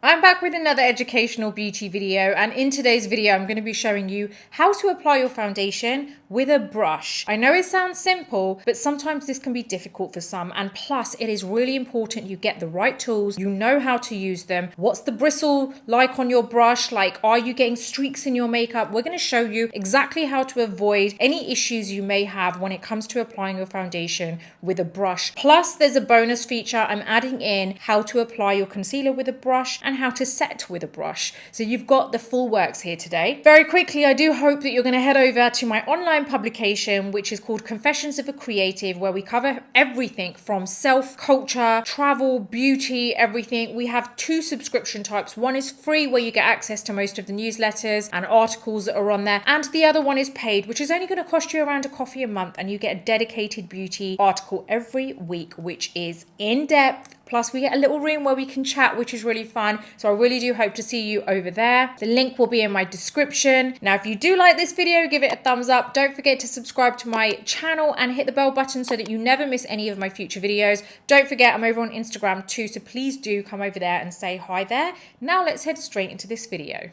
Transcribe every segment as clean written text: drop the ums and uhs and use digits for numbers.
I'm back with another educational beauty video, and in today's video I'm going to be showing you how to apply your foundation with a brush. I know it sounds simple, but sometimes this can be difficult for some, and plus it is really important you get the right tools, you know how to use them. What's the bristle like on your brush? Like, are you getting streaks in your makeup? We're going to show you exactly how to avoid any issues you may have when it comes to applying your foundation with a brush. Plus there's a bonus feature. I'm adding in how to apply your concealer with a brush and how to set with a brush. So you've got the full works here today. Very quickly, I do hope that you're going to head over to my online publication, which is called Confessions of a Creative, where we cover everything from self-culture, travel, beauty, everything. We have two subscription types. One is free, where you get access to most of the newsletters and articles that are on there. And the other one is paid, which is only going to cost you around a coffee a month, and you get a dedicated beauty article every week, which is in depth. Plus we get a little room where we can chat, which is really fun. So I really do hope to see you over there. The link will be in my description. Now, if you do like this video, give it a thumbs up. Don't forget to subscribe to my channel and hit the bell button so that you never miss any of my future videos. Don't forget, I'm over on Instagram too, so please do come over there and say hi there. Now let's head straight into this video.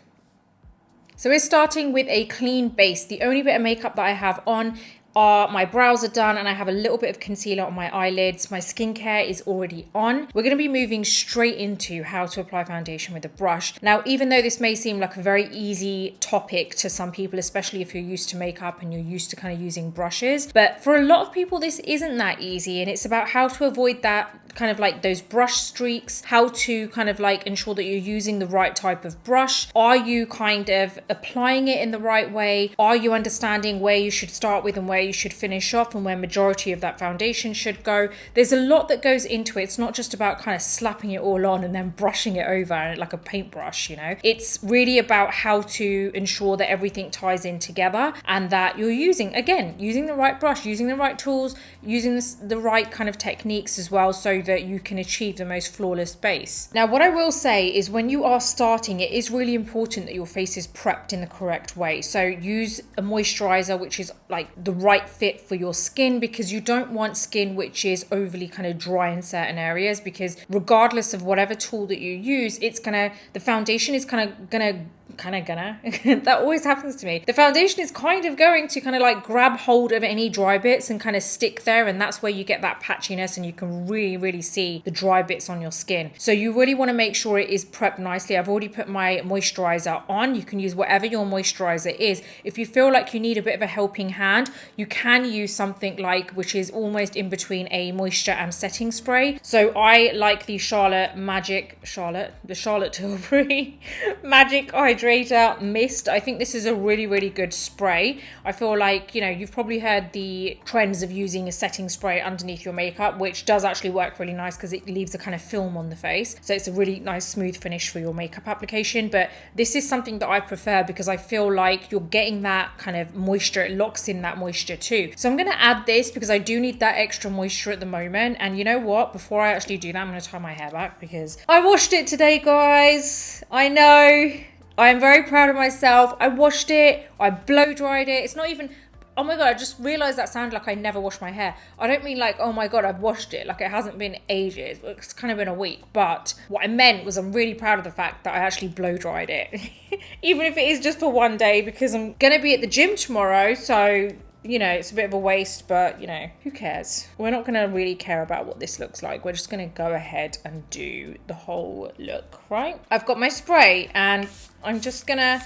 So we're starting with a clean base. The only bit of makeup that I have on my brows are done, and I have a little bit of concealer on my eyelids. My skincare is already on. We're going to be moving straight into how to apply foundation with a brush. Now, even though this may seem like a very easy topic to some people, especially if you're used to makeup and you're used to kind of using brushes, but for a lot of people this isn't that easy, and it's about how to avoid that kind of like those brush streaks, how to kind of like ensure that you're using the right type of brush. Are you kind of applying it in the right way? Are you understanding where you should start with and where you should finish off, and where majority of that foundation should go? There's a lot that goes into it. It's not just about kind of slapping it all on and then brushing it over like a paintbrush, you know. It's really about how to ensure that everything ties in together, and that you're using the right brush, using the right tools, using the right kind of techniques as well, so that you can achieve the most flawless base. Now, what I will say is when you are starting, it is really important that your face is prepped in the correct way. So use a moisturizer which is like the right fit for your skin, because you don't want skin which is overly kind of dry in certain areas, because regardless of whatever tool that you use, the foundation is gonna that always happens to me. The foundation is kind of going to kind of like grab hold of any dry bits and kind of stick there, and that's where you get that patchiness, and you can really see the dry bits on your skin. So you really want to make sure it is prepped nicely. I've already put my moisturizer on. You can use whatever your moisturizer is. If you feel like you need a bit of a helping hand, you can use something like, which is almost in between a moisture and setting spray. So I like the Charlotte Tilbury Magic Hydrator Mist. I think this is a really good spray. I feel like, you know, you've probably heard the trends of using a setting spray underneath your makeup, which does actually work really nice because it leaves a kind of film on the face. So it's a really nice smooth finish for your makeup application. But this is something that I prefer because I feel like you're getting that kind of moisture. It locks in that moisture too. So I'm going to add this because I do need that extra moisture at the moment. And you know what? Before I actually do that, I'm going to tie my hair back because I washed it today, guys. I know. I am very proud of myself. I washed it. I blow dried it. It's not even... Oh my God, I just realized that sounded like I never wash my hair. I don't mean like, oh my God, I've washed it. Like, it hasn't been ages. It's kind of been a week. But what I meant was I'm really proud of the fact that I actually blow dried it. Even if it is just for one day, because I'm going to be at the gym tomorrow. So, you know, it's a bit of a waste, but, you know, who cares? We're not going to really care about what this looks like. We're just going to go ahead and do the whole look, right? I've got my spray, and I'm just going to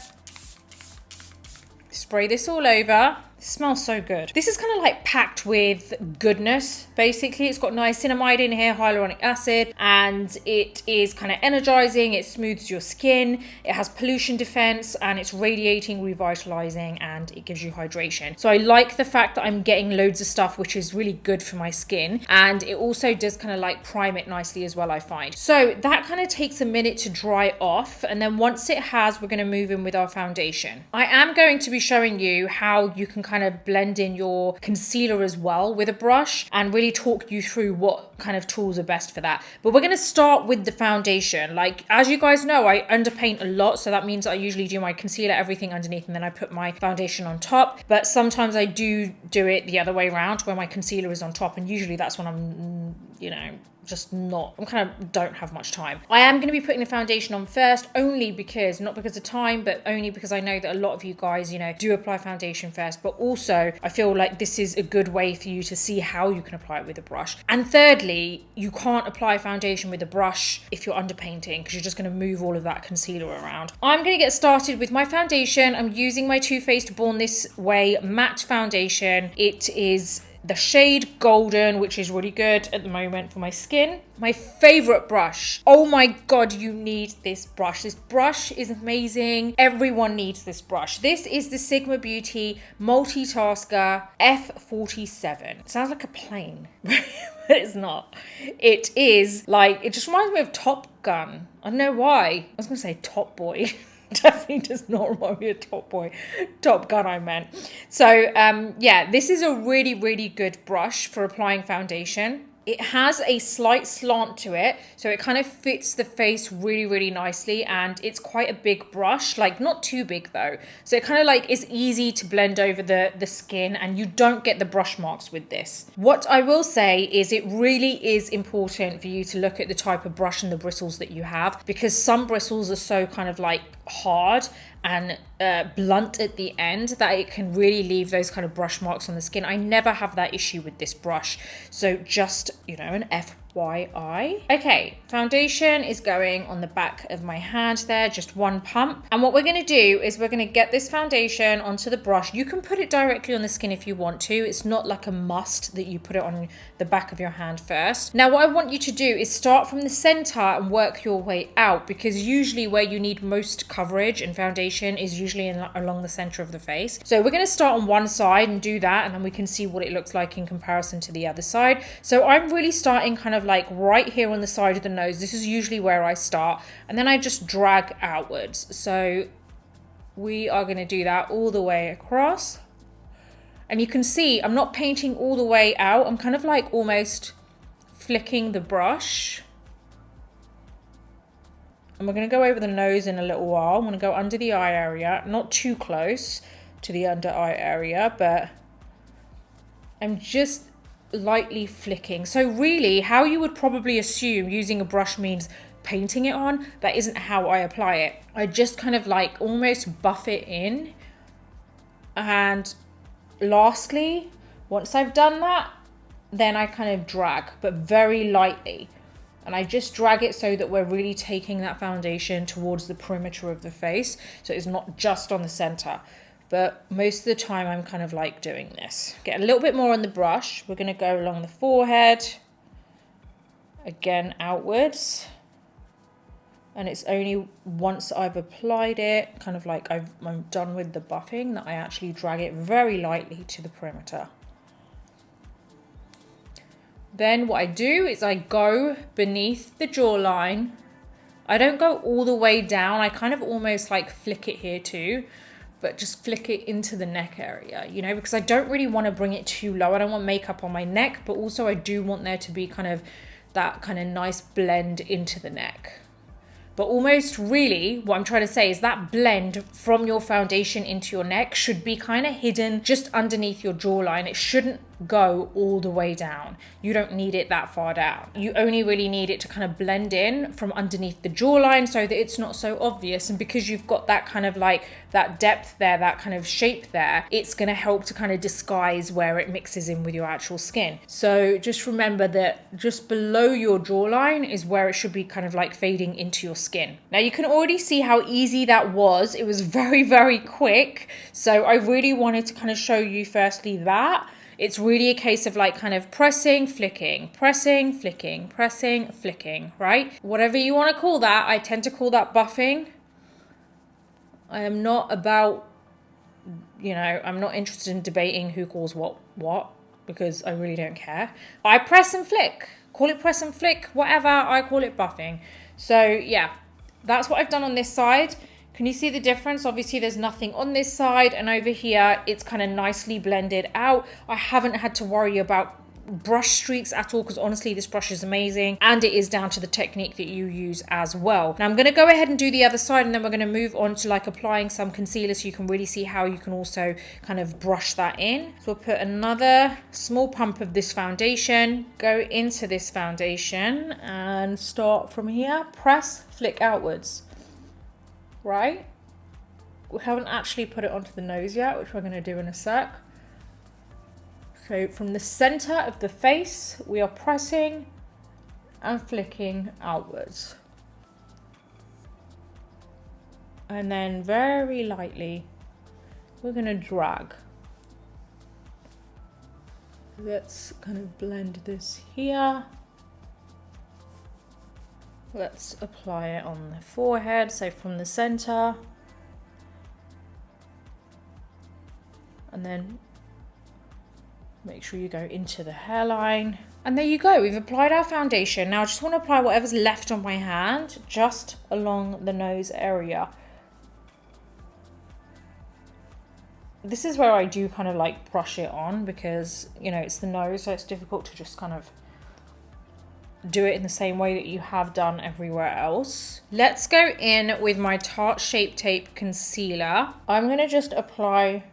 spray this all over. It smells so good. This is kind of like packed with goodness, basically. It's got niacinamide in here, hyaluronic acid, and it is kind of energizing. It smooths your skin. It has pollution defense, and it's radiating, revitalizing, and it gives you hydration. So I like the fact that I'm getting loads of stuff which is really good for my skin, and it also does kind of like prime it nicely as well, I find. So that kind of takes a minute to dry off, and then once it has, we're going to move in with our foundation. I am going to be showing you how you can kind of blend in your concealer as well with a brush, and really talk you through what kind of tools are best for that. But we're going to start with the foundation. Like, as you guys know, I underpaint a lot, so that means I usually do my concealer, everything underneath, and then I put my foundation on top. But sometimes I do it the other way around, where my concealer is on top, and usually that's when I'm, you know, just not, I'm kind of don't have much time. I am going to be putting the foundation on first, only because, not because of time, but only because I know that a lot of you guys, you know, do apply foundation first, but also I feel like this is a good way for you to see how you can apply it with a brush. And thirdly, you can't apply foundation with a brush if you're underpainting, because you're just going to move all of that concealer around. I'm going to get started with my foundation. I'm using my Too Faced Born This Way matte foundation. It is the shade Golden, which is really good at the moment for my skin. My favorite brush. Oh my God, you need this brush. This brush is amazing. Everyone needs this brush. This is the Sigma Beauty Multitasker F47. Sounds like a plane, but it's not. It is like, it just reminds me of Top Gun. I don't know why. I was gonna say Top Boy. Definitely does not remind me of Top Gun I meant. So yeah, this is a really, really good brush for applying foundation. It has a slight slant to it, so it kind of fits the face really, really nicely, and it's quite a big brush, like not too big though. So it kind of like is easy to blend over the skin, and you don't get the brush marks with this. What I will say is it really is important for you to look at the type of brush and the bristles that you have, because some bristles are so kind of like hard and blunt at the end that it can really leave those kind of brush marks on the skin. I never have that issue with this brush, so just, you know, an FYI. Okay, foundation is going on the back of my hand there, just one pump. And what we're going to do is we're going to get this foundation onto the brush. You can put it directly on the skin if you want to. It's not like a must that you put it on the back of your hand first. Now what I want you to do is start from the center and work your way out, because usually where you need most coverage and foundation is usually along the center of the face. So we're going to start on one side and do that, and then we can see what it looks like in comparison to the other side. So I'm really starting kind of like right here on the side of the nose. This is usually where I start, and then I just drag outwards. So we are going to do that all the way across, and you can see I'm not painting all the way out. I'm kind of like almost flicking the brush. And we're going to go over the nose in a little while. I'm going to go under the eye area, not too close to the under eye area, but I'm just lightly flicking. So really, how you would probably assume using a brush means painting it on, that isn't how I apply it. I just kind of like almost buff it in. And lastly, once I've done that, then I kind of drag, but very lightly. And I just drag it so that we're really taking that foundation towards the perimeter of the face. So it's not just on the center. But most of the time I'm kind of like doing this. Get a little bit more on the brush. We're going to go along the forehead. Again, outwards. And it's only once I've applied it, kind of like I'm done with the buffing, that I actually drag it very lightly to the perimeter. Then what I do is I go beneath the jawline. I don't go all the way down. I kind of almost like flick it here too, but just flick it into the neck area, you know, because I don't really want to bring it too low. I don't want makeup on my neck, but also I do want there to be kind of that kind of nice blend into the neck. But almost really what I'm trying to say is that blend from your foundation into your neck should be kind of hidden just underneath your jawline. It shouldn't go all the way down. You don't need it that far down. You only really need it to kind of blend in from underneath the jawline so that it's not so obvious. And because you've got that kind of like that depth there, that kind of shape there, it's going to help to kind of disguise where it mixes in with your actual skin. So just remember that just below your jawline is where it should be kind of like fading into your skin. Now you can already see how easy that was. It was very, very quick. So I really wanted to kind of show you firstly that. It's really a case of like kind of pressing, flicking, pressing, flicking, pressing, flicking, right? Whatever you want to call that, I tend to call that buffing. I am not about, you know, I'm not interested in debating who calls what, because I really don't care. I press and flick. Call it press and flick, whatever, I call it buffing. So yeah, that's what I've done on this side. Can you see the difference? Obviously there's nothing on this side, and over here it's kind of nicely blended out. I haven't had to worry about brush streaks at all, because honestly this brush is amazing, and it is down to the technique that you use as well. Now I'm going to go ahead and do the other side, and then we're going to move on to like applying some concealer so you can really see how you can also kind of brush that in. So we'll put another small pump of this foundation, go into this foundation and start from here, press, flick outwards, right? We haven't actually put it onto the nose yet, which we're going to do in a sec. So from the center of the face, we are pressing and flicking outwards. And then very lightly, we're going to drag. Let's kind of blend this here. Let's apply it on the forehead. So from the center. And then make sure you go into the hairline. And there you go, we've applied our foundation. Now I just want to apply whatever's left on my hand, just along the nose area. This is where I do kind of like brush it on, because, you know, it's the nose, so it's difficult to just kind of do it in the same way that you have done everywhere else. Let's go in with my Tarte Shape Tape Concealer. I'm going to just apply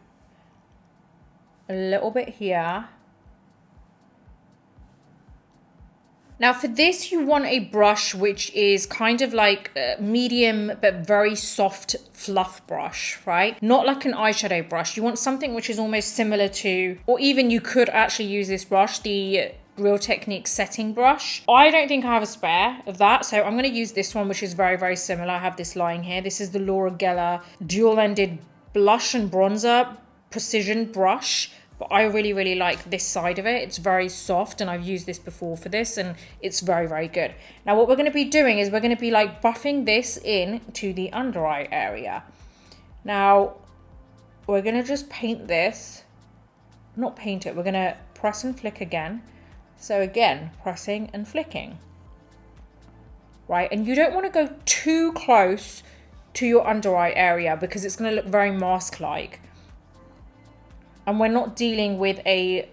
a little bit here. Now for this, you want a brush which is kind of like a medium but very soft fluff brush, right? Not like an eyeshadow brush. You want something which is almost similar to, or even you could actually use this brush, the Real Technique setting brush. I don't think I have a spare of that, so I'm going to use this one, which is very, very similar. I have this lying here. This is the Laura Geller dual-ended blush and bronzer precision brush. But I really, really like this side of it. It's very soft, and I've used this before for this, and it's very, very good. Now what we're going to be doing is we're going to be like buffing this in to the under eye area. Now we're going to just paint this, not paint it, we're going to press and flick again. So again, pressing and flicking, right? And you don't want to go too close to your under eye area, because it's going to look very mask-like. And we're not dealing with a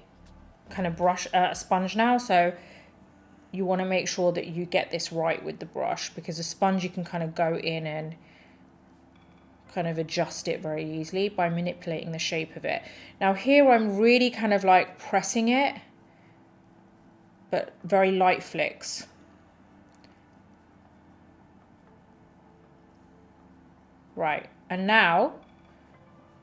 kind of brush, sponge now. So you want to make sure that you get this right with the brush, because a sponge you can kind of go in and kind of adjust it very easily by manipulating the shape of it. Now here I'm really kind of like pressing it, but very light flicks. Right, and now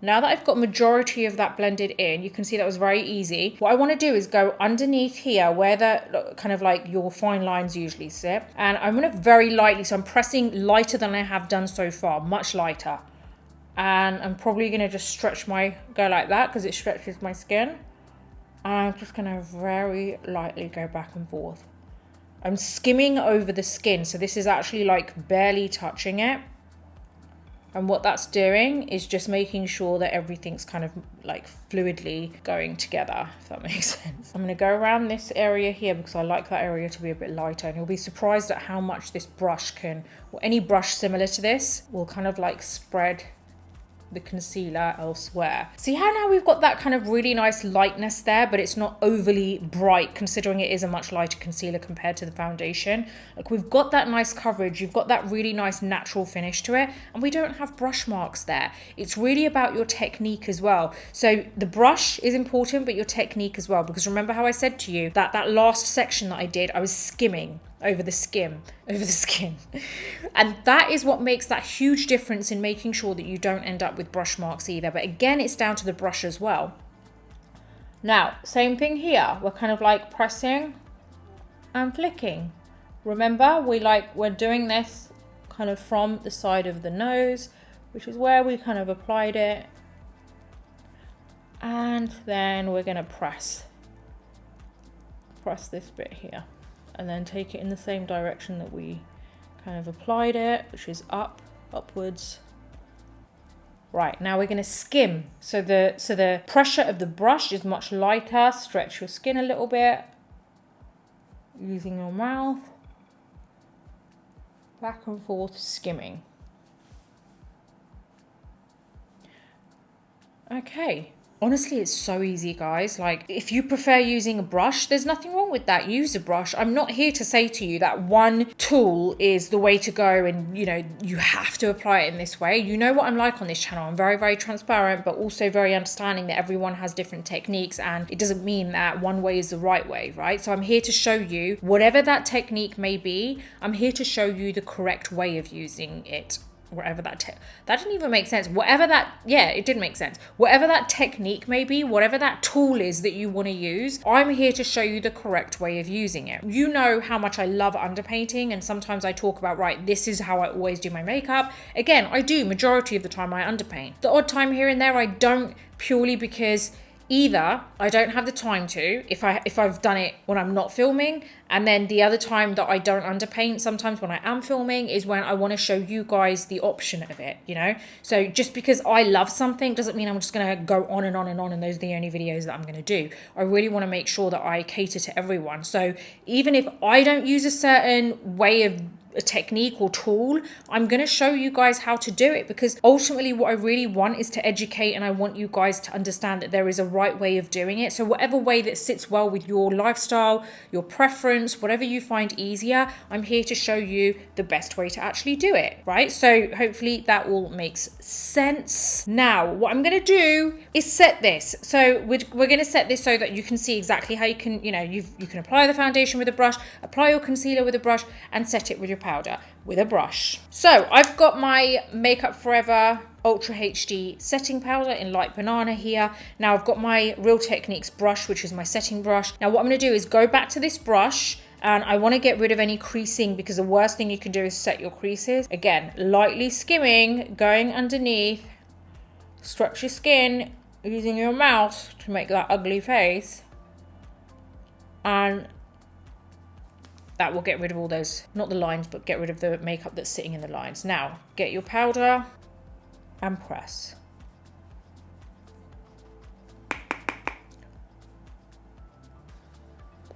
that I've got majority of that blended in, you can see that was very easy. What I want to do is go underneath here where the kind of like your fine lines usually sit. And I'm going to very lightly, so I'm pressing lighter than I have done so far, much lighter. And I'm probably going to just stretch go like that, because it stretches my skin. And I'm just going to very lightly go back and forth. I'm skimming over the skin, so this is actually like barely touching it. And what that's doing is just making sure that everything's kind of like fluidly going together, if that makes sense. I'm going to go around this area here because I like that area to be a bit lighter. And you'll be surprised at how much this brush can, or any brush similar to this, will kind of like spread the concealer elsewhere. See how now we've got that kind of really nice lightness there, but it's not overly bright considering it is a much lighter concealer compared to the foundation. Like, we've got that nice coverage, you've got that really nice natural finish to it, and we don't have brush marks there. It's really about your technique as well. So the brush is important, but your technique as well, because remember how I said to you that that last section that I did, I was skimming over the skin. And that is what makes that huge difference in making sure that you don't end up with brush marks either. But again, it's down to the brush as well. Now, same thing here. We're kind of like pressing and flicking. Remember, we're doing this kind of from the side of the nose, which is where we kind of applied it. And then we're going to press this bit here. And then take it in the same direction that we kind of applied it, which is upwards. Right, now we're going to skim. So the pressure of the brush is much lighter. Stretch your skin a little bit. Using your mouth. Back and forth, skimming. Okay, Honestly, it's so easy, guys. Like, if you prefer using a brush, there's nothing wrong with that. Use a brush. I'm not here to say to you that one tool is the way to go and, you have to apply it in this way. You know what I'm like on this channel. I'm very, very transparent, but also very understanding that everyone has different techniques, and it doesn't mean that one way is the right way, right? So I'm here to show you whatever that technique may be. I'm here to show you the correct way of using it. Whatever that didn't even make sense. It did make sense. Whatever that technique may be, whatever that tool is that you want to use, I'm here to show you the correct way of using it. You know how much I love underpainting, and sometimes I talk about, right, this is how I always do my makeup. Again, I do majority of the time I underpaint. The odd time here and there I don't, purely because either I don't have the time to, if I've done it when I'm not filming, and then the other time that I don't underpaint, sometimes when I am filming, is when I want to show you guys the option of it, So just because I love something doesn't mean I'm just going to go on and on and on and those are the only videos that I'm going to do. I really want to make sure that I cater to everyone. So even if I don't use a certain way of a technique or tool, I'm going to show you guys how to do it, because ultimately what I really want is to educate, and I want you guys to understand that there is a right way of doing it. So whatever way that sits well with your lifestyle, your preference, whatever you find easier, I'm here to show you the best way to actually do it, right? So hopefully that all makes sense. Now, what I'm going to do is set this. So we're going to set this so that you can see exactly how you can, you can apply the foundation with a brush, apply your concealer with a brush, and set it with your powder with a brush. So I've got my Makeup Forever Ultra HD setting powder in light banana here. Now I've got my Real Techniques brush, which is my setting brush. Now what I'm going to do is go back to this brush, and I want to get rid of any creasing, because the worst thing you can do is set your creases. Again, lightly skimming, going underneath, stretch your skin using your mouth to make that ugly face, and that will get rid of all those, not the lines, but get rid of the makeup that's sitting in the lines. Now, get your powder and press.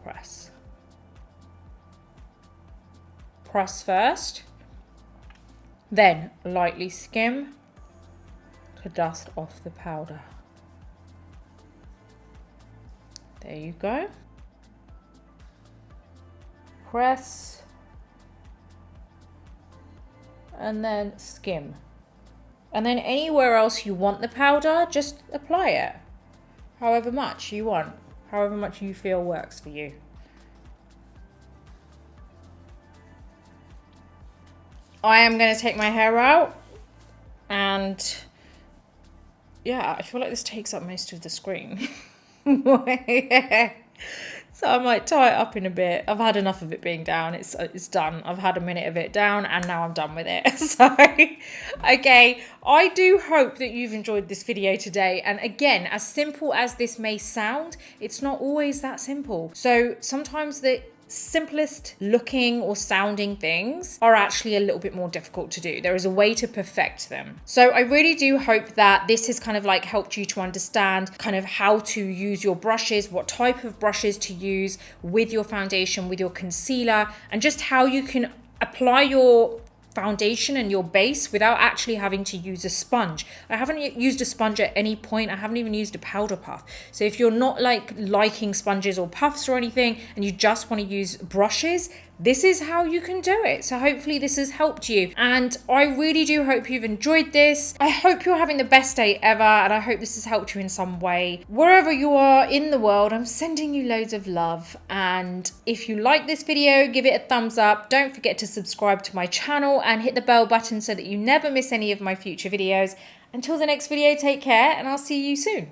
Press. Press first, then lightly skim to dust off the powder. There you go. Press, and then skim. And then anywhere else you want the powder, just apply it. However much you want, however much you feel works for you. I am going to take my hair out, and yeah, I feel like this takes up most of the screen. So I might tie it up in a bit. I've had enough of it being down. It's done. I've had a minute of it down, and now I'm done with it. So, okay, I do hope that you've enjoyed this video today. And again, as simple as this may sound, it's not always that simple. So sometimes the simplest looking or sounding things are actually a little bit more difficult to do. There is a way to perfect them. So I really do hope that this has kind of like helped you to understand kind of how to use your brushes, what type of brushes to use with your foundation, with your concealer, and just how you can apply your foundation and your base without actually having to use a sponge. I haven't used a sponge at any point. I haven't even used a powder puff. So if you're not liking sponges or puffs or anything, and you just want to use brushes, this is how you can do it. So hopefully this has helped you, and I really do hope you've enjoyed this. I hope you're having the best day ever, and I hope this has helped you in some way. Wherever you are in the world, I'm sending you loads of love, and if you like this video, give it a thumbs up. Don't forget to subscribe to my channel and hit the bell button so that you never miss any of my future videos. Until the next video, take care, and I'll see you soon.